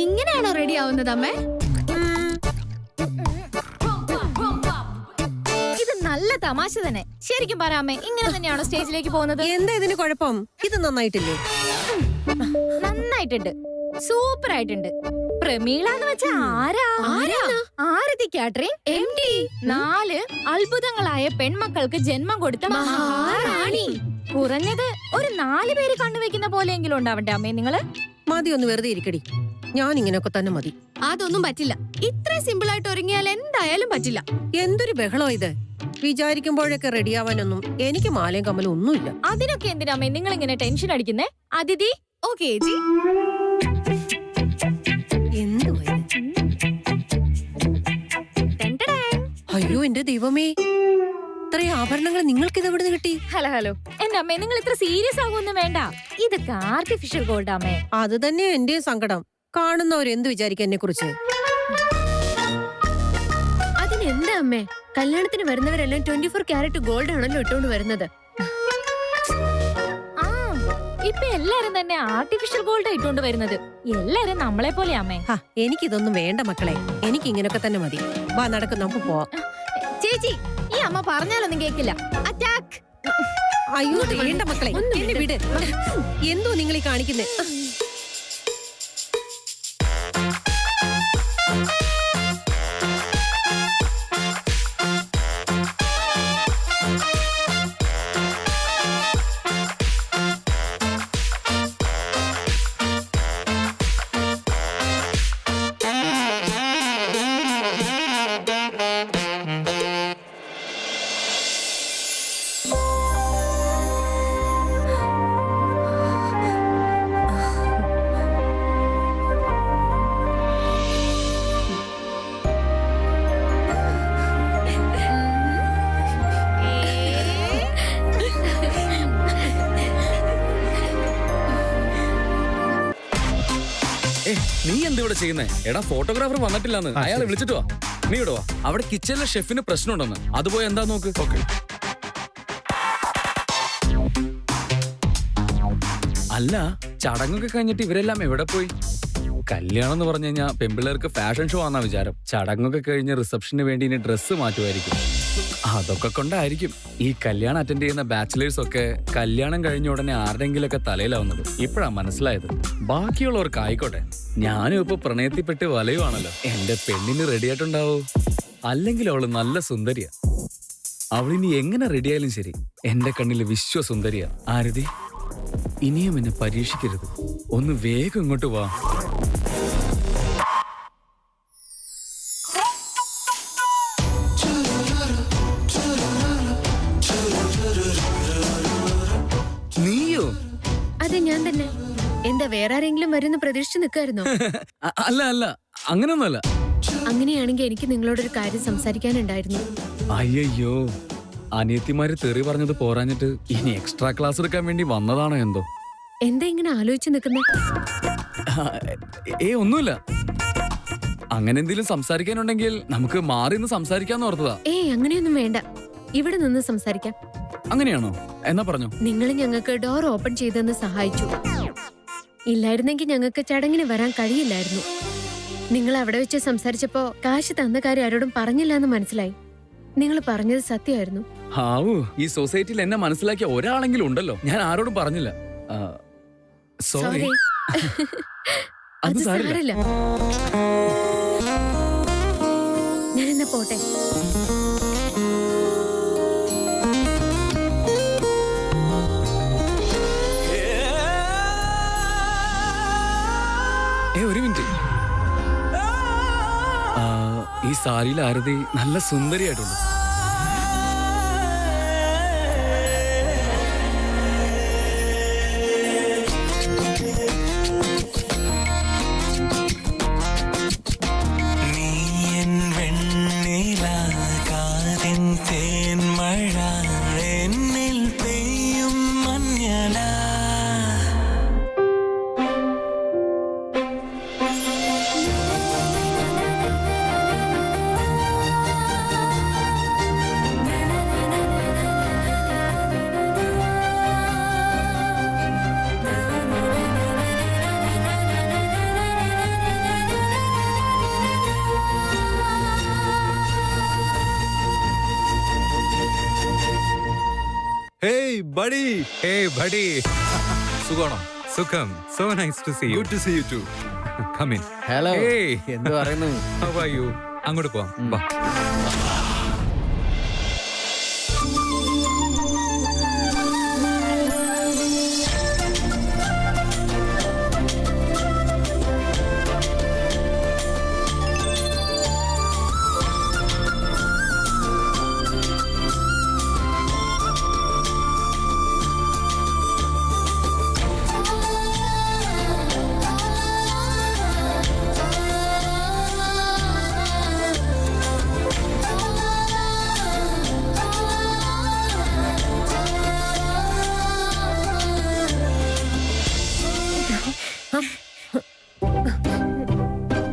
ഇങ്ങനെയാണോ റെഡി ആവുന്നത് അമ്മേ? ഇത് നല്ല തമാശ തന്നെ. ശരിക്കും പറ അമ്മേ, ഇങ്ങനെ തന്നെയാണോ സ്റ്റേജിലേക്ക് പോകുന്നത്? എന്താ ഇതിന് കുഴപ്പം? ഇത് നന്നായിട്ടില്ലേ? നന്നായിട്ടുണ്ട്, സൂപ്പർ ആയിട്ടുണ്ട്. പ്രമീള എന്ന് വെച്ചാ ആരാ? ആരതി കാറ്ററിംഗ് MD. 4 അത്ഭുതങ്ങളായ പെൺമക്കൾക്ക് ജന്മം കൊടുത്ത മഹാറാണി. കുറഞ്ഞത് ഒരു 4 പേര് കണ്ണുവെക്കുന്ന പോലെയെങ്കിലും ഉണ്ടാവണ്ടേ അമ്മേ നിങ്ങള്? മതി, ഒന്ന് വെറുതെ ഇരിക്കടി. ഞാൻ ഇങ്ങനെയൊക്കെ തന്നെ മതി. അതൊന്നും പറ്റില്ല. ഇത്ര സിമ്പിൾ ആയിട്ട് ഒരുങ്ങിയാൽ എന്തായാലും പറ്റില്ല. എന്തൊരു ബഹളോ ഇത്! വിചാരിക്കുമ്പോഴൊക്കെ റെഡിയാവാനൊന്നും എനിക്ക് മാലയും കമ്മലും ഒന്നുമില്ല. അതിനൊക്കെ എന്തിനാമേ നിങ്ങൾ ഇങ്ങനെ ടെൻഷൻ അടിക്കുന്നേ? അതിഥി ഓക്കേ ജി. അയ്യോ എന്റെ ദൈവമേ, ഇത്രയും ആഭരണങ്ങൾ നിങ്ങൾക്ക് ഇത് എവിടെ കിട്ടി? ഹലോ എന്റെ അമ്മേ, നിങ്ങൾ ഇത്ര സീരിയസ് ആകുമൊന്നും വേണ്ട. ഇതൊക്കെ ആർട്ടിഫിഷ്യൽ ഗോൾഡ് അമ്മേ. അത് തന്നെ എന്റെയും സങ്കടം. കാണുന്നവർ എന്ത് വിചാരിക്കും എന്നെ കുറിച്ച്? അതിനെന്താ അമ്മേ, കല്യാണത്തിന് വരുന്നവരെല്ലാം 24 ക്യാരറ്റ് ഗോൾഡ് ആണല്ലോ ഇട്ടുകൊണ്ട് വരുന്നത്. ഇപ്പൊ എല്ലാരും തന്നെ ആർട്ടിഫിഷ്യൽ ഗോൾഡ് ഇട്ടുകൊണ്ട് വരുന്നത്. എല്ലാരും നമ്മളെ പോലെ അമ്മേ. എനിക്കിതൊന്നും വേണ്ട മക്കളെ, എനിക്ക് ഇങ്ങനൊക്കെ തന്നെ മതി. വാ നടക്കും, നമുക്ക് പോവാം. ചേച്ചി, ഈ അമ്മ പറഞ്ഞാലൊന്നും കേക്കില്ല. അറ്റാക്ക്! അയ്യോ വേണ്ട മക്കളെ, എന്നെ വിട്. എന്തോ നിങ്ങൾ ഈ കാണിക്കുന്നേ? നീ എന്താ ഇവിടെ ചെയ്യുന്നേ? എടാ, ഫോട്ടോഗ്രാഫർ വന്നിട്ടില്ലാന്ന്. അയാളെ വിളിച്ചിട്ട് വാ. നീ ഇടുവാ. അവിടെ കിച്ചണിലെ ഷെഫിന് പ്രശ്നമുണ്ടെന്ന്. അത് പോയി എന്താ നോക്ക്. അല്ല, ചടങ്ങൊക്കെ കഴിഞ്ഞിട്ട് ഇവരെല്ലാം എവിടെ പോയി? കല്യാണം എന്ന് പറഞ്ഞു കഴിഞ്ഞാൽ പെൺപിള്ളേർക്ക് ഫാഷൻ ഷോ ആണെന്നാ വിചാരം. ചടങ്ങൊക്കെ കഴിഞ്ഞ് റിസപ്ഷന് വേണ്ടി ഇനി ഡ്രസ്സ് മാറ്റുമായിരിക്കും. അതൊക്കെ കൊണ്ടായിരിക്കും ഈ കല്യാണം അറ്റൻഡ് ചെയ്യുന്ന ബാച്ചിലേഴ്സ് ഒക്കെ കല്യാണം കഴിഞ്ഞ ഉടനെ ആരുടെങ്കിലൊക്കെ തലയിലാവുന്നത്. ഇപ്പഴാ മനസ്സിലായത്. ബാക്കിയുള്ളവർക്ക് ആയിക്കോട്ടെ, ഞാനും ഇപ്പൊ പ്രണയത്തിൽപ്പെട്ട് വലയുവാണല്ലോ. എന്റെ പെണ്ണിന് റെഡിയായിട്ടുണ്ടാവോ? അല്ലെങ്കിൽ അവള് നല്ല സുന്ദരിയാ. അവളിനി എങ്ങനെ റെഡിയായാലും ശരി, എന്റെ കണ്ണില് വിശ്വസുന്ദരിയാ. ആരതി, ഇനിയും എന്നെ പരീക്ഷിക്കരുത്. ഒന്ന് വേഗം ഇങ്ങോട്ട് വാ. നീയോ? അതെ, ഞാൻ തന്നെ. എന്താ, വേറെ ആരെങ്കിലും വരുന്ന പ്രതീക്ഷിച്ച് നിൽക്കായിരുന്നോ? അല്ല അല്ല, അങ്ങനൊന്നുമല്ല. അങ്ങനെയാണെങ്കിൽ എനിക്ക് നിങ്ങളോടൊരു കാര്യം സംസാരിക്കാനുണ്ടായിരുന്നു. അയ്യോ, അനിയത്തിമാര് തെറി പറഞ്ഞത് പോരാഞ്ഞിട്ട് ഇനി എക്സ്ട്രാ ക്ലാസ് എടുക്കാൻ വേണ്ടി വന്നതാണോ എന്തോ? എന്താ ഇങ്ങനെ ആലോചിച്ച് നിൽക്കുന്നേ? ഒന്നുമില്ല. അങ്ങനെ എന്തെങ്കിലും സംസാരിക്കാനുണ്ടെങ്കിൽ നമുക്ക് മാറി നിന്ന് സംസാരിക്കാന്ന് ഓർത്തതാ. അങ്ങനെയൊന്നും വേണ്ട, ഇവിടെ നിന്ന് സംസാരിക്കാം. അങ്ങനെയാണോ? എന്നാ പറഞ്ഞു. നിങ്ങൾ ഞങ്ങൾക്ക് ഡോർ ഓപ്പൺ ചെയ്തെന്ന് സഹായിച്ചു. ഇല്ലായിരുന്നെങ്കിൽ ഞങ്ങൾക്ക് ചടങ്ങിന് വരാൻ കഴിയില്ലായിരുന്നു. നിങ്ങൾ അവിടെ വെച്ച് സംസാരിച്ചപ്പോ കാശ് തന്ന കാര്യം ആരോടും പറഞ്ഞില്ല എന്ന് മനസ്സിലായി. നിങ്ങൾ പറഞ്ഞത് സത്യമായിരുന്നു. ഈ സൊസൈറ്റിയിൽ എന്നെ മനസ്സിലാക്കിയ ഒരാളെങ്കിലും ഉണ്ടല്ലോ. ഞാൻ ആരോടും പറഞ്ഞില്ല. സോറി. അത് സാരമില്ല. ഞാൻ എന്നാ പോട്ടെ. ഒരു മിനിറ്റ്. ഈ സാരിയിൽ ആരതി നല്ല സുന്ദരിയായിട്ടുണ്ട്. Hey, buddy. Hey, buddy. സുഖാണോ? Sukham. So nice to see you. Good to see you too. Come in. Hello Hey. എന്ത് പറയുന്നു? How are you? അങ്ങോട്ട് പോവാം. വാ.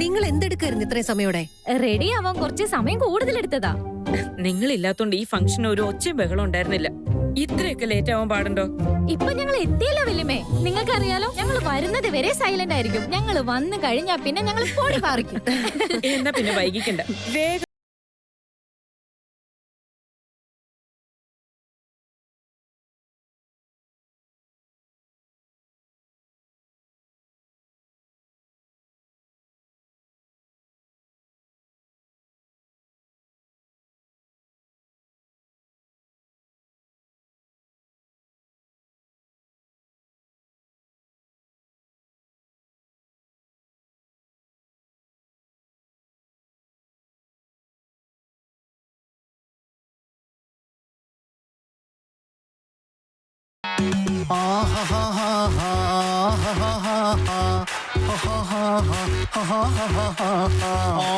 നിങ്ങൾ എന്തെടുക്കായിരുന്നു ഇത്രയും സമയോടെ? റെഡി ആവാൻ കുറച്ച് സമയം കൂടുതലെടുത്തതാ. നിങ്ങളില്ലാത്തോണ്ട് ഈ ഫംഗ്ഷൻ ഒരു ഒച്ചയും ബഹളം ഉണ്ടായിരുന്നില്ല. ഇത്രയൊക്കെ ലേറ്റ് ആവാൻ പാടുണ്ടോ? ഇപ്പൊ ഞങ്ങൾ എത്തിയല്ലോ വല്യമ്മേ. നിങ്ങൾക്കറിയാലോ ഞങ്ങൾ വരുന്നത് വരെ സൈലന്റ് ആയിരിക്കും. ഞങ്ങൾ വന്നു കഴിഞ്ഞാ പിന്നെ ഞങ്ങൾ പൊടി പാറിക്കും. എന്നാ പിന്നെ വൈകിക്കണ്ട, വേഗം.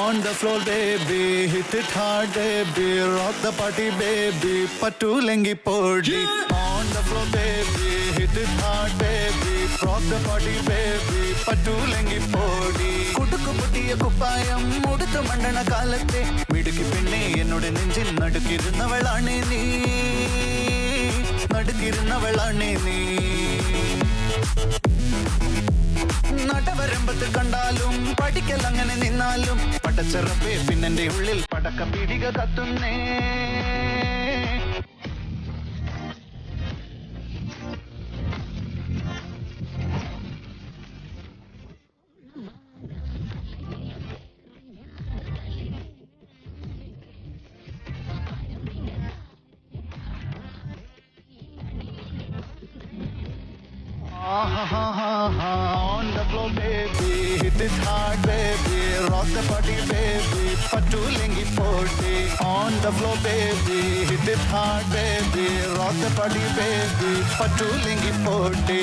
On the floor, baby, hit it hard, baby, rock the party, baby, patulengi podi. On the floor, baby, hit it hard, baby, rock the party, baby, patulengi podi. കുടുക്കു പൊട്ടിയ കുപ്പായം മുടുത്തു മണ്ടണ കാലത്തെ മിടുക്കി പെണ്ണെ എന്നോട് നെഞ്ചിൽ നടുക്കിരുന്നവളാണേ നീ, നടുക്കിരുന്നവളാണേ നീ. നടവരമ്പത്ത് കണ്ടാലും പഠിക്കൽ അങ്ങനെ നിന്നാലും പടച്ചെറപ്പേ പിന്നെന്റെ ഉള്ളിൽ പടക്ക പീടിക കത്തുന്നേ. On the floor, baby, hit it hard, baby, rock the party, baby, patulengi podi. On the floor, baby, hit it hard, baby, rock the party, baby, patulengi podi.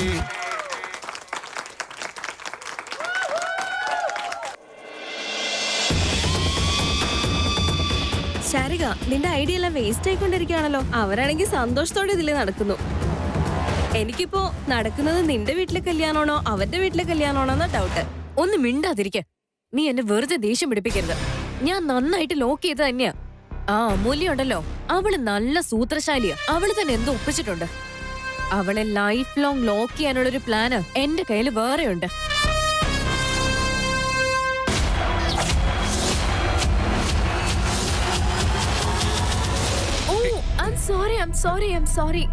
Sarika, നിന്റെ ഐഡിയ എല്ലാം വേസ്റ്റ് ആയിക്കൊണ്ടിരിക്കുകയാണല്ലോ. അവരാണെങ്കിൽ സന്തോഷത്തോടെ ഇതില് നടക്കുന്നു. എനിക്കിപ്പോ നടക്കുന്നത് നിന്റെ വീട്ടിലെ കല്യാണമാണോ അവന്റെ വീട്ടിലെ കല്യാണമാണോ എന്ന ഡൗട്ട്. ഒന്ന് മിണ്ടാതിരിക്ക. നീ എന്നെ വെറുതെ ദേഷ്യം പിടിപ്പിക്കരുത്. ഞാൻ നന്നായിട്ട് ലോക്ക് ചെയ്ത് തന്നെയാ. ആ അമൂല്യ ഉണ്ടല്ലോ, അവള് നല്ല സൂത്രശാലിയാ. അവള് തന്നെ എന്തോ ഒപ്പിച്ചിട്ടുണ്ട്. അവളെ ലൈഫ് ലോങ് ലോക്ക് ചെയ്യാനുള്ളൊരു പ്ലാന് എന്റെ കയ്യിൽ വേറെയുണ്ട്. ഓ, I'm sorry.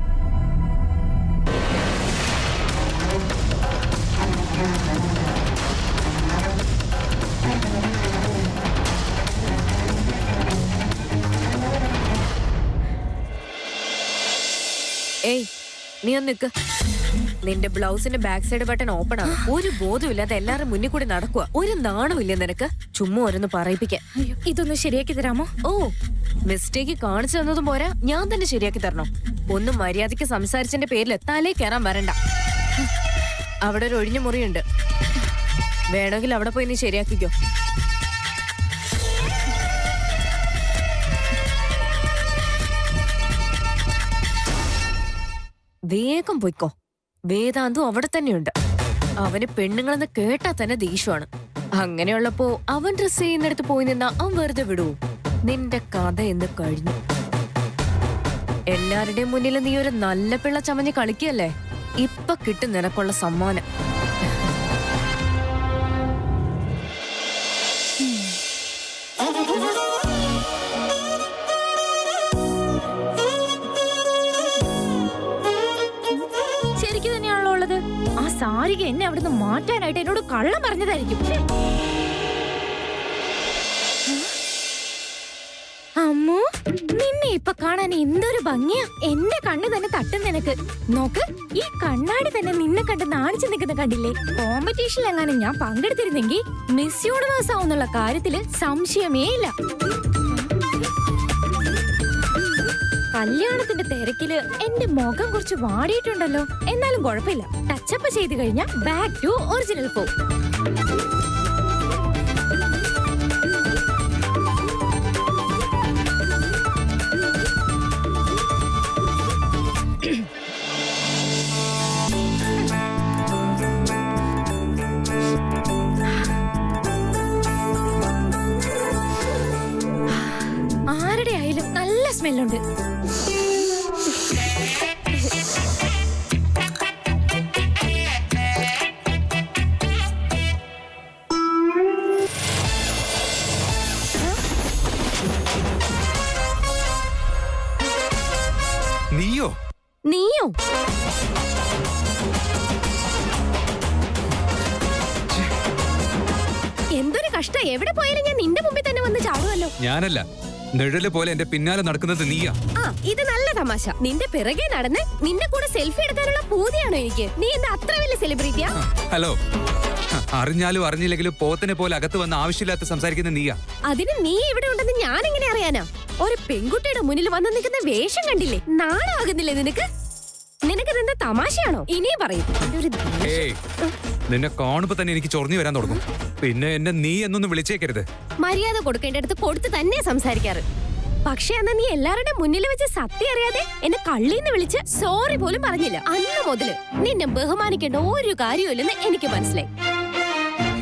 ഏയ്, നീ ഒന്ന് നിക്ക്. നിന്റെ ബ്ലൗസിന്റെ ബാക്ക് സൈഡ് ബട്ടൺ ഓപ്പൺ ആണ്. ഒരു ബോധമില്ലാതെ എല്ലാരും മുന്നിൽ കൂടി നടക്കുക. ഒരു നാണമില്ല നിനക്ക്? ചുമ്മാ ഓരോന്ന് പറയിപ്പിക്കാൻ. ഇതൊന്ന് ശരിയാക്കി തരാമോ? ഓ, മിസ്റ്റേക്ക് കാണിച്ചു തന്നതും പോരാ, ഞാൻ തന്നെ ശരിയാക്കി തരണം. ഒന്നും മര്യാദയ്ക്ക് സംസാരിച്ചതിന്റെ പേരിൽ തലേ കയറാൻ വരണ്ട. അവിടെ ഒരു ഒഴിഞ്ഞ മുറിയുണ്ട്, വേണമെങ്കിൽ അവിടെ പോയി നീ ശരിയാക്കിക്കോ. വേഗം പൊയ്ക്കോ. വേദാന്തും അവിടെ തന്നെയുണ്ട്. അവന് പെണ്ണുങ്ങളെന്ന് കേട്ടാ തന്നെ ദേഷ്യമാണ്. അങ്ങനെയുള്ളപ്പോ അവൻ ഡ്രസ് ചെയ്യുന്നിടത്ത് പോയി നിന്നാ അവൻ വെറുതെ വിടുവോ? നിന്റെ കഥ എന്ന് കഴിഞ്ഞു. എല്ലാവരുടെയും മുന്നിൽ നീ ഒരു നല്ല പിള്ള ചമഞ്ഞ് കളിക്കല്ലേ? ഇപ്പൊ കിട്ടും നിനക്കുള്ള സമ്മാനം. അപ്പോഴത്തേക്ക് എന്നെ അവിടുന്ന് മാറ്റാനായിട്ട് എന്നോട് കള്ളം പറഞ്ഞതായിരിക്കും. അമ്മു, നിന്നെ ഇപ്പൊ കാണാൻ എന്തൊരു ഭംഗിയാ. എന്റെ കണ്ണ് തന്നെ തട്ടും നിനക്ക്. നോക്ക്, ഈ കണ്ണാടി തന്നെ നിന്നെ കണ്ട് നാണിച്ചു നിൽക്കുന്ന കണ്ടില്ലേ? കോമ്പറ്റീഷനിൽ എങ്ങാനും ഞാൻ പങ്കെടുത്തിരുന്നെങ്കിൽ മിസ് യൂണിവേഴ്സ് ആവുന്നുള്ള കാര്യത്തില് സംശയമേ ഇല്ല. കല്യാണത്തിന്റെ തിരക്കില് എന്റെ മുഖം കുറച്ച് വാടിയിട്ടുണ്ടല്ലോ. എന്നാലും കുഴപ്പമില്ല, ടച്ചപ്പ് ചെയ്ത് കഴിഞ്ഞാൽ ബാക്ക് ടു ഒറിജിനൽ ഫോം. ആരുടെ ആയാലും നല്ല സ്മെല്ലുണ്ട്. നീയോ? നീയോ? എന്തൊരു കഷ്ടം. എവിടെ പോയാലും ഞാൻ നിന്റെ മുമ്പിൽ തന്നെ വന്ന് ചാടുമല്ലോ. ഞാനല്ല, നിഴല് പോലെ എന്റെ പിന്നാലെ നടക്കുന്നത് നീയാ. ആ, ഇത് നല്ല തമാശ. നിന്റെ പിറകെ നടന്ന് നിന്റെ കൂടെ സെൽഫി എടുക്കാനുള്ള പൂതിയാണോ എനിക്ക്? നീ എന്താ അത്ര വലിയ സെലിബ്രിറ്റിയാ? ഹലോ, അറിഞ്ഞാലും അറിഞ്ഞില്ലെങ്കിലും പോത്തിനെ പോലെ അകത്ത് വന്ന് ആവശ്യമില്ലാത്ത സംസാരിക്കുന്ന നീയാ. അതിന് നീ ഇവിടെ ഉണ്ടെന്ന് ഞാൻ എങ്ങനെ അറിയാനാ? ഒരു പെൺകുട്ടിയുടെ മുന്നിൽ വന്ന് നിൽക്കുന്ന വേഷം കണ്ടില്ലേ? നാളാകുന്നില്ലേ നിനക്ക്? നിനക്കിതെന്താ തമാശയാണോ? ഇനിയും പറയും. ഏയ്, നിന്നെ കാണുമ്പോ തന്നെ എനിക്ക് ചൊറിഞ്ഞു വരാൻ തുടങ്ങും. പിന്നെ എന്നെ നീ എന്നൊന്നും വിളിച്ചേക്കരുത്. മര്യാദ കൊടുക്കേണ്ടടുത്ത് കൊടുത്ത് തന്നെ സംസാരിക്കാറ്. പക്ഷെ അന്ന് നീ എല്ലാവരുടെ മുന്നിൽ വെച്ച് സത്യം അറിയാതെ എന്നെ കള്ളീന്ന് വിളിച്ച് സോറി പോലും പറഞ്ഞില്ല. അന്ന് മുതല് നിന്നെ ബഹുമാനിക്കേണ്ട ഒരു കാര്യമില്ലെന്ന് എനിക്ക് മനസ്സിലായി.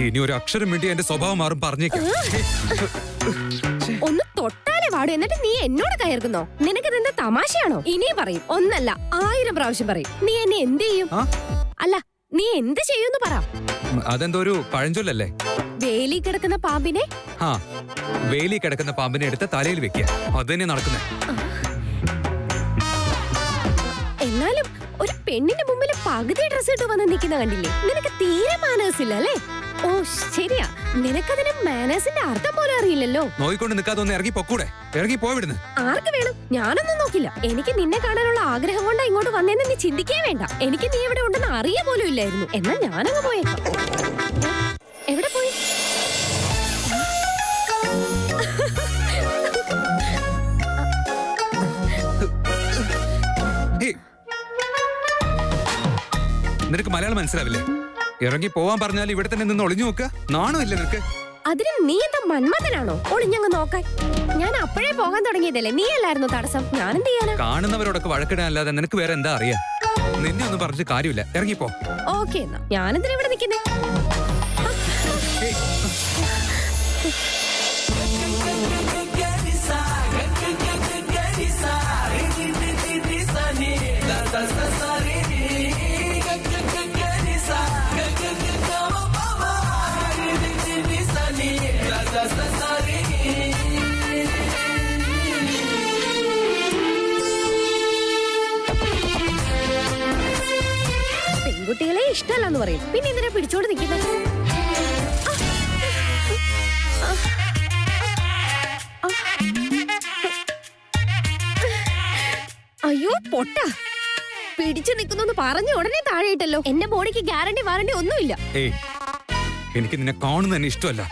ഇനി ഒരു അക്ഷരം വേണ്ടി എന്റെ സ്വഭാവം മാറും, പറഞ്ഞേക്കാം. ഒന്ന് തൊട്ടാലേ പാടും, എന്നിട്ട് നീ എന്നോട് കയർക്കുന്നോ? നിനക്കിതെന്താ തമാശയാണോ? ഇനിയും പറയും, ഒന്നല്ല 1000 പ്രാവശ്യം പറയും. നീ എന്നെ എന്ത് ചെയ്യും? അല്ല, നീ എന്ത് ചെയ്യൂന്ന് പറ. അതെന്തോ ഒരു പഴഞ്ചൊല്ലല്ലേ? വേലി കിടക്കുന്ന പാമ്പിനെ വേലി കിടക്കുന്ന പാമ്പിനെ എടുത്ത് തലയിൽ വെക്കുക. അത് തന്നെ നടക്കുന്നേ. എന്നാലും ഒരു പെണ്ണിന്റെ മുമ്പിൽ പകുതി ഡ്രസ് ഇട്ട് വന്ന് നിൽക്കുന്ന കണ്ടില്ലേ? നിനക്ക് തീരെ മാനേഴ്സ് ഇല്ല അല്ലേ? ഓ ശരിയാ, നിനക്കതിന് മാനേഴ്സിന്റെ അർത്ഥം പോലും അറിയില്ലല്ലോ. നോയിക്കൊണ്ട് നിൽക്കാതെ ഒന്ന് ഇറങ്ങി പൊക്കൂടെ? ഇറങ്ങി പോയിടുന്നു. ആർക്ക് വേണം? ഞാനൊന്നും നോക്കില്ല. എനിക്ക് നിന്നെ കാണാനുള്ള ആഗ്രഹം കൊണ്ടാ ഇങ്ങോട്ട് വന്നേന്ന് നീ ചിന്തിക്കേ വേണ്ട. എനിക്ക് നീ എവിടെ ഉണ്ടെന്ന് അറിയ പോലും ഇല്ലായിരുന്നു. എന്നാൽ ഞാനങ്ങ് പോയേക്കാം. എവിടെ പോയി? നിനക്ക് മലയാളം മനസ്സിലാവില്ലേ? ഇറങ്ങി പോവാൻ പറഞ്ഞാൽ ഇവിടെ തന്നെ നിന്ന് ഒളിഞ്ഞു നോക്കുക. നാണോ ഇല്ല നിനക്ക്? അതിന് നീ എന്താ മന്മഥനാണോ ഒളിഞ്ഞങ്ങ് നോക്കാൻ? ഞാൻ അപ്പോഴേ പോകാൻ തുടങ്ങിയതല്ലേ, നീ അല്ലായിരുന്നു തടസ്സം. ഞാൻ എന്ത് ചെയ്യാനാ? കാണുന്നവരോടൊക്കെ വഴക്കിടാനല്ലാതെ നിനക്ക് വേറെ എന്താ അറിയാ? നിന്നെ ഒന്നും പറഞ്ഞിട്ട് കാര്യമില്ല, ഇറങ്ങിപ്പോ. ഓക്കെ, എന്നാ ഞാനെന്തിനാ ഇവിടെ നിൽക്കുന്നേ? പെൺകുട്ടികളെ ഇഷ്ടമല്ലെന്ന് പറയും, പിന്നെ എന്തിനാ പിടിച്ചോണ്ട് നിൽക്കുന്നത്? അയ്യോ പൊട്ട, പിടിച്ചു നിൽക്കുന്നു പറഞ്ഞ ഉടനെ താഴെയിട്ടല്ലോ. എന്റെ ബോഡിക്ക് ഗ്യാരണ്ടി വാറണ്ടി ഒന്നുമില്ല. ഏയ്, എനിക്ക് നിന്നെ കാണുന്ന തന്നെ ഇഷ്ടമല്ല.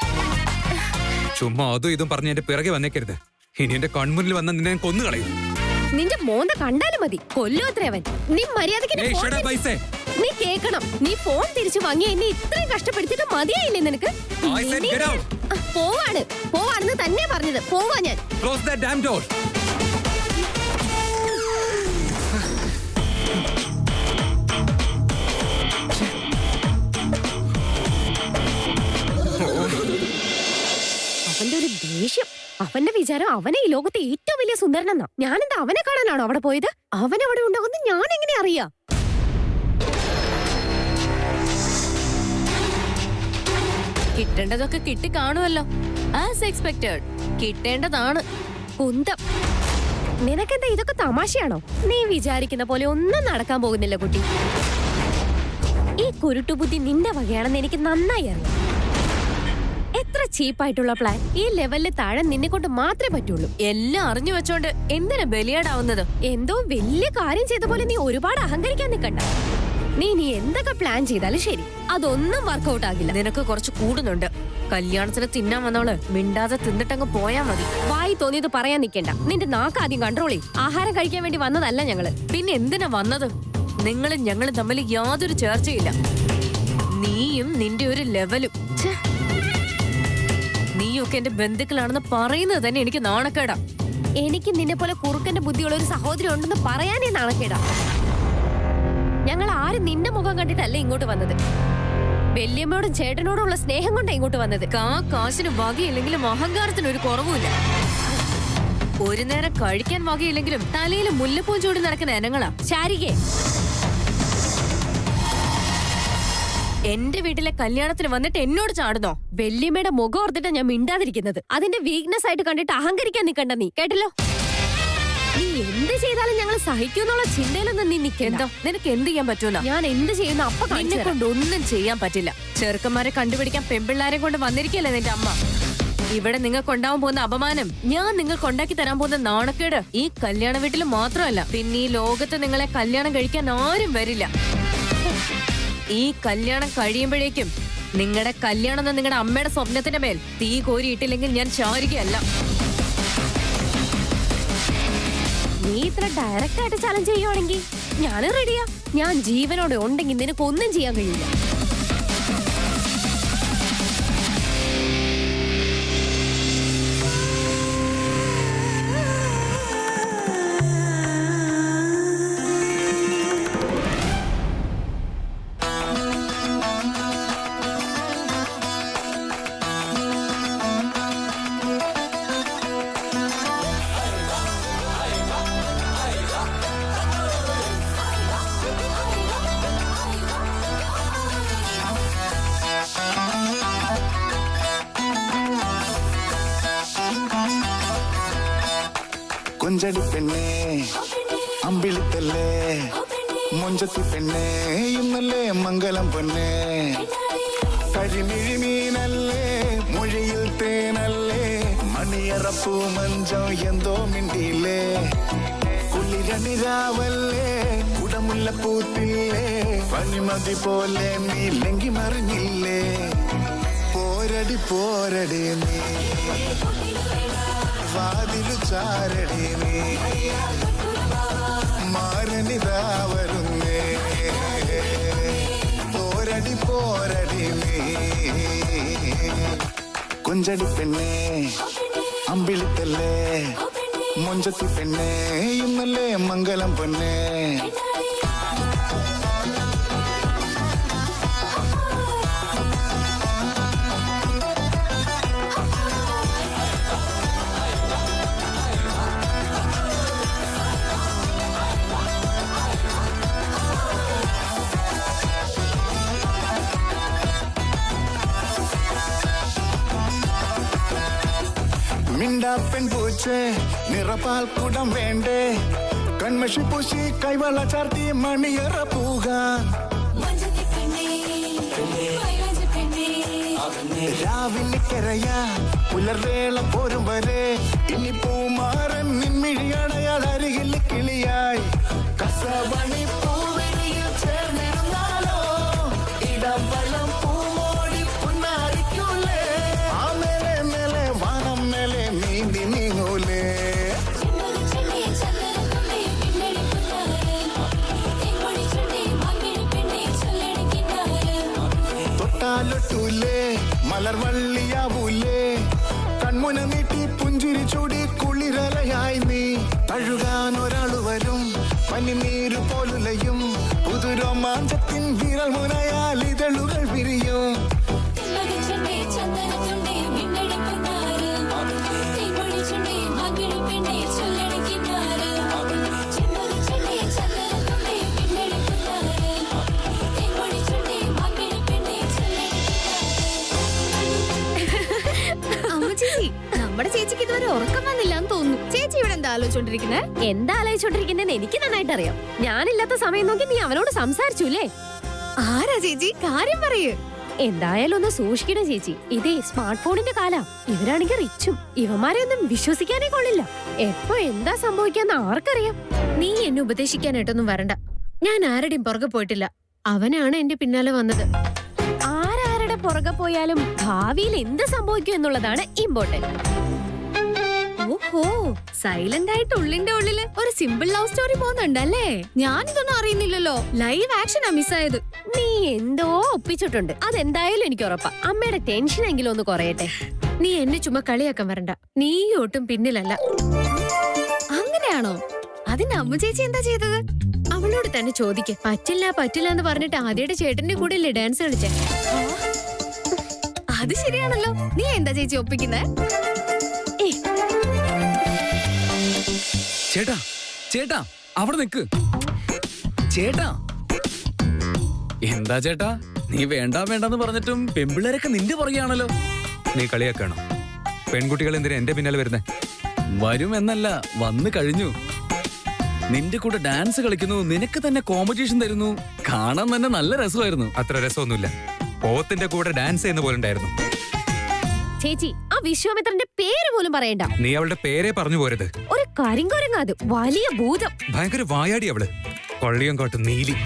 ചുമ്മാ അതും ഇതും പറഞ്ഞ് എന്റെ പിറകെ വന്നേക്കരുത്. ഇനി എന്റെ കൺമുന്നിൽ വന്ന നിന്നെ ഞാൻ കൊന്നു കളയും. നിന്റെ മോന്ത കണ്ടാലും മതി, കൊല്ലുവത്രവൻ. നീ മര്യാദയ്ക്ക് നീ കേക്കണം. നീ ഫോൺ തിരിച്ചു വാങ്ങി എന്നെ ഇത്രയും കഷ്ടപ്പെടുത്തിട്ട് മതിയായില്ലേ നിനക്ക്? പോവാണെന്ന് തന്നെ പറഞ്ഞത്. പോവാ ഞാൻ. അവന്റെ ഒരു ദേഷ്യം. അവന്റെ വിചാരം അവനെ ഈ ലോകത്തെ ഏറ്റവും വലിയ സുന്ദരനെന്നാ. ഞാനെന്താ അവനെ കാണാനാണോ അവിടെ പോയത്? അവൻ അവിടെ ഉണ്ടാകുന്ന ഞാൻ എങ്ങനെ അറിയാ? കിട്ടേണ്ടതൊക്കെ കിട്ടി കാണുമല്ലോ. ആസ് എക്സ്പെക്ടഡ് കിട്ടേണ്ടതാണ്. കുന്തം, നിനക്കെന്താ ഇതൊക്കെ തമാശയാണോ? നീ വിചാരിക്കുന്ന പോലെ ഒന്നും നടക്കാൻ പോകുന്നില്ല കുട്ടി. ഈ കുരുട്ടുബുദ്ധി നിന്റെ വകയാണെന്ന് എനിക്ക് നന്നായി അറിയാം. എത്ര ചീപ്പായിട്ടുള്ള പ്ലാൻ. ഈ ലെവലിൽ താഴെ നിന്നെ കൊണ്ട് മാത്രമേ പറ്റുള്ളൂ. എല്ലാം അറിഞ്ഞു വെച്ചോണ്ട് എന്തിനാ ബലിയാടാവുന്നത്? എന്തോ വലിയ കാര്യം ചെയ്ത പോലെ നീ ഒരുപാട് അഹങ്കരിക്കാൻ നിൽക്കണ്ട. നീ എന്തൊക്കെ പ്ലാൻ ചെയ്താലും ശരി, അതൊന്നും വർക്കൗട്ട് ആകില്ല. നിനക്ക് കുറച്ച് കൂടുന്നുണ്ട്. കല്യാണത്തിന് തിന്നാൻ വന്നോള് മിണ്ടാതെ തിന്നിട്ടങ്ങ് പോയാ മതി. വായി തോന്നിയത് പറയാൻ നിൽക്കണ്ട. നിന്റെ നാക്ക് ആദ്യം കൺട്രോൾ ചെയ്യും. ആഹാരം കഴിക്കാൻ വേണ്ടി വന്നതല്ല ഞങ്ങള്. പിന്നെ എന്തിനാ വന്നത്? നിങ്ങളും ഞങ്ങളും തമ്മിൽ യാതൊരു ചേർച്ചയില്ല. നീയും നിന്റെ ഒരു ലെവലും. ഛെ. നീയൊക്കെ എന്റെ ബന്ധുക്കളാണെന്ന് പറയുന്നത് തന്നെ എനിക്ക് നാണക്കേടാ. എനിക്ക് നിന്നെ പോലെ കുറുക്കന്റെ ബുദ്ധിയുള്ള ഒരു സഹോദരി ഉണ്ടെന്ന് പറയാനേ നാണക്കേടാ. ഞങ്ങൾ ആരും നിന്റെ മുഖം കണ്ടിട്ടല്ല ഇങ്ങോട്ട് വന്നത്. വല്യമ്മയോടും ചേട്ടനോടുള്ള സ്നേഹം കൊണ്ടാ ഇങ്ങോട്ട് വന്നത്. കാശിന് വകയില്ലെങ്കിലും അഹങ്കാരത്തിന് ഒരു കുറവുമില്ല. ഒരു നേരം കഴിക്കാൻ വകയില്ലെങ്കിലും തലയിൽ മുല്ലപ്പൂ ചൂടി നടക്കുന്ന ഇനങ്ങളാ. ശാരികേ, എന്റെ വീട്ടിലെ കല്യാണത്തിന് വന്നിട്ട് എന്നോട് ചാടുന്നോ? വല്യമ്മയുടെ മുഖം ഓർത്തിട്ടാ ഞാൻ മിണ്ടാതിരിക്കുന്നത്. അതിന്റെ വീക്ക്നെസ് ആയിട്ട് കണ്ടിട്ട് അഹങ്കരിക്കാൻ നിൽക്കണ്ട. നീ കേട്ടല്ലോ, നീ എന്ത് ചെയ്താലും ഞങ്ങൾ സഹിക്കുന്നുള്ള ചിന്തയിലൊന്നും നീ നിൽക്കണ്ട. എന്താ നിനക്ക് എന്ത് ചെയ്യാൻ പറ്റൂല? ഞാൻ എന്ത് ചെയ്യുന്ന അപ്പൊ നിന്നെ കൊണ്ട് ഒന്നും ചെയ്യാൻ പറ്റില്ല. ചെറുക്കന്മാരെ കണ്ടുപിടിക്കാൻ പെമ്പിള്ളാരെ കൊണ്ട് വന്നിരിക്കല്ലേ നിന്റെ അമ്മ. ഇവിടെ നിങ്ങൾക്ക് ഉണ്ടാവാൻ പോകുന്ന അപമാനം, ഞാൻ നിങ്ങൾക്ക് ഉണ്ടാക്കി തരാൻ പോകുന്ന നാണക്കേട് ഈ കല്യാണ വീട്ടിൽ മാത്രമല്ല, പിന്നെ ഈ ലോകത്ത് നിങ്ങളെ കല്യാണം കഴിക്കാൻ ആരും വരില്ല. ഈ കല്യാണം കഴിയുമ്പോഴേക്കും നിങ്ങളുടെ കല്യാണം എന്ന നിങ്ങളുടെ അമ്മയുടെ സ്വപ്നത്തിന്റെ മേൽ തീ കോരിയിട്ടില്ലെങ്കിൽ ഞാൻ ശാരികയല്ല. നീ ഇത്ര ഡയറക്റ്റ് ആയിട്ട് ചലഞ്ച് ചെയ്യുവാണെങ്കിൽ ഞാനും റെഡിയാ. ഞാൻ ജീവനോടെ ഉണ്ടെങ്കിൽ നിനക്ക് ഒന്നും ചെയ്യാൻ കഴിയില്ല. കൊഞ്ചടി പെണ്ണേ അമ്പിളിത്തല്ലേ മൊഞ്ചത്തി പെണ്ണേ ഇന്നല്ലേ മംഗലം പൊന്നേ കരിമിഴിമീനല്ലേ മൊഴിയിൽ തേനല്ലേ മണിയറപ്പൂ മഞ്ചം എന്തോ മിണ്ടിയില്ലേ കുളിരണിരാവല്ലേ കുടമുല്ലപ്പൂത്തില്ലേ പനിമതി പോലെ നീ ലങ്കി മറിഞ്ഞില്ലേ പോരടി പോരടി നീ വാതിലു ചാരടി നീ മാരനിതാ വരുന്നേ പോരടി പോരടി നീ കൊഞ്ചടി പെണ്ണേ അമ്പിളിത്തല്ലേ മൊഞ്ചത്തി പെണ്ണേ ഇന്നല്ലേ മംഗലം പൊന്നേ മിണ്ടാ പെൺപൂച്ചേ നിറപാൽ കുടം വേണ്ടേ കൺമഷി പൂശി കൈവള ചാർത്തി മണിയറ പൂകാൻ രാവിലെ കരയാ പുലർവേള പോരും വരെ ഇനി പൂമാരൻ നിൻമിഴിയടയാൾ അരികിൽ കിളിയായി കസവണി പൂവെളിയിൽ ചേർന്നിരുന്നാലോ ഇടവളം പൂമോടി പുന്നാരിക്കൂലേ ആ മേലെ മേലെ വാനം മേലെ നീന്തി നീങ്ങൂലേ തൊട്ടാലൊട്ടൂലേ മലർവള്ളിയാവൂലേ കൺമുന നീട്ടി പുഞ്ചിരി ചൂടി കുളിരലയായി നീ തഴുകാൻ ഒരാള് വരും പനിനീര് പോലുലയും പുതുരോമാഞ്ചത്തിൻ വിരൽ മുനയാൽ ഇതളുകൾ വിരിയും നമ്മുടെ ചേച്ചിക്ക് ഇതുവരെ ഉറക്കം വന്നില്ലാന്ന് തോന്നുന്നു. ചേച്ചി ഇവിടെ എന്താ ആലോചിച്ചോണ്ടിരിക്കുന്നത്? എന്താ ആലോചിച്ചോണ്ടിരിക്കുന്നതെന്ന് എനിക്ക് നന്നായിട്ട് അറിയാം. ഞാനില്ലാത്ത സമയം നോക്കി നീ അവനോട് സംസാരിച്ചുല്ലേ? ആരാ ചേച്ചി? കാര്യം പറയൂ. എന്തായാലും ഒന്ന് സൂക്ഷിക്കണം ചേച്ചി. ഇതേ സ്മാർട്ട് ഫോണിന്റെ കാലാ. ഇവരാണെങ്കിൽ റിച്ചും. ഇവന്മാരെ ഒന്നും വിശ്വസിക്കാനേ കൊള്ളില്ല. എപ്പോ എന്താ സംഭവിക്കാന്ന് ആർക്കറിയാം? നീ എന്നെ ഉപദേശിക്കാനായിട്ടൊന്നും വരണ്ട. ഞാൻ ആരുടെയും പുറകെ പോയിട്ടില്ല. അവനാണ് എന്റെ പിന്നാലെ വന്നത്. ആരാരുടെ പുറകെ പോയാലും ഭാവിയിൽ എന്ത് സംഭവിക്കും എന്നുള്ളതാണ് ഇമ്പോർട്ടന്റ്. ഓഹോ, സൈലന്റ് ആയിട്ട് ഉള്ളിന്റെ ഉള്ളില് ഒരു സിമ്പിൾ ലവ് സ്റ്റോറി പോകുന്നുണ്ടല്ലേ? ഞാനിതൊന്നും അറിയുന്നില്ലല്ലോ. ലൈവ് ആക്ഷനാ മിസ്സായത്. നീ എന്തോ ഒപ്പിച്ചിട്ടുണ്ട്. അതെന്തായാലും എനിക്ക് ഉറപ്പാ. അമ്മയുടെ ടെൻഷനെങ്കിലും ഒന്ന് കുറയട്ടെ. നീ എന്നെ ചുമ്മാ കളിയാക്കാൻ വരണ്ട. നീ ഒട്ടും പിന്നിലല്ല. അങ്ങനെയാണോ? അതിന്റെ അമ്മ ചേച്ചി എന്താ ചെയ്തത്? അവളോട് തന്നെ ചോദിക്ക. പറ്റില്ല എന്ന് പറഞ്ഞിട്ട് ആദ്യയുടെ ചേട്ടന്റെ കൂടെ അല്ലേ ഡാൻസ് കളിച്ചേ? അത് ശരിയാണല്ലോ. നീ എന്താ ചേച്ചി ഒപ്പിക്കുന്നേ? ചേട്ടാ ചേട്ടാ അവിടെ നിക്ക്. ചേട്ടാ എന്താ ചേട്ടാ, നീ വേണ്ടെന്ന് പറഞ്ഞിട്ടും പെമ്പിള്ളേരൊക്കെ നിന്റെ പുറകെയാണല്ലോ. നീ കളിയാക്കാണോ? പെൺകുട്ടികൾ എന്തിനാ എന്റെ പിന്നാലെ വരുന്നേ? വരുമെന്നല്ല, വന്നു കഴിഞ്ഞു. നിന്റെ കൂടെ ഡാൻസ് കളിക്കുന്നു, നിനക്ക് തന്നെ കോമ്പറ്റീഷൻ തരുന്നു. കാണാൻ തന്നെ നല്ല രസമായിരുന്നു. അത്ര രസമൊന്നുമില്ല. പോത്തിന്റെ കൂടെ ഡാൻസ് ചെയ്യുന്ന പോലെ ഉണ്ടായിരുന്നു. ചേച്ചി, ആ വിശ്വാമിത്രന്റെ പേര് പോലും പറയണ്ട. നീ അവളുടെ പേരെ പറഞ്ഞു പോരുത്. ഒരു കരിങ്കൊരങ്ങ, അത് വലിയ ഭൂതം. ഭയങ്കര വായാടി അവള്. കൊള്ളിയം കാട്ട് നീലി.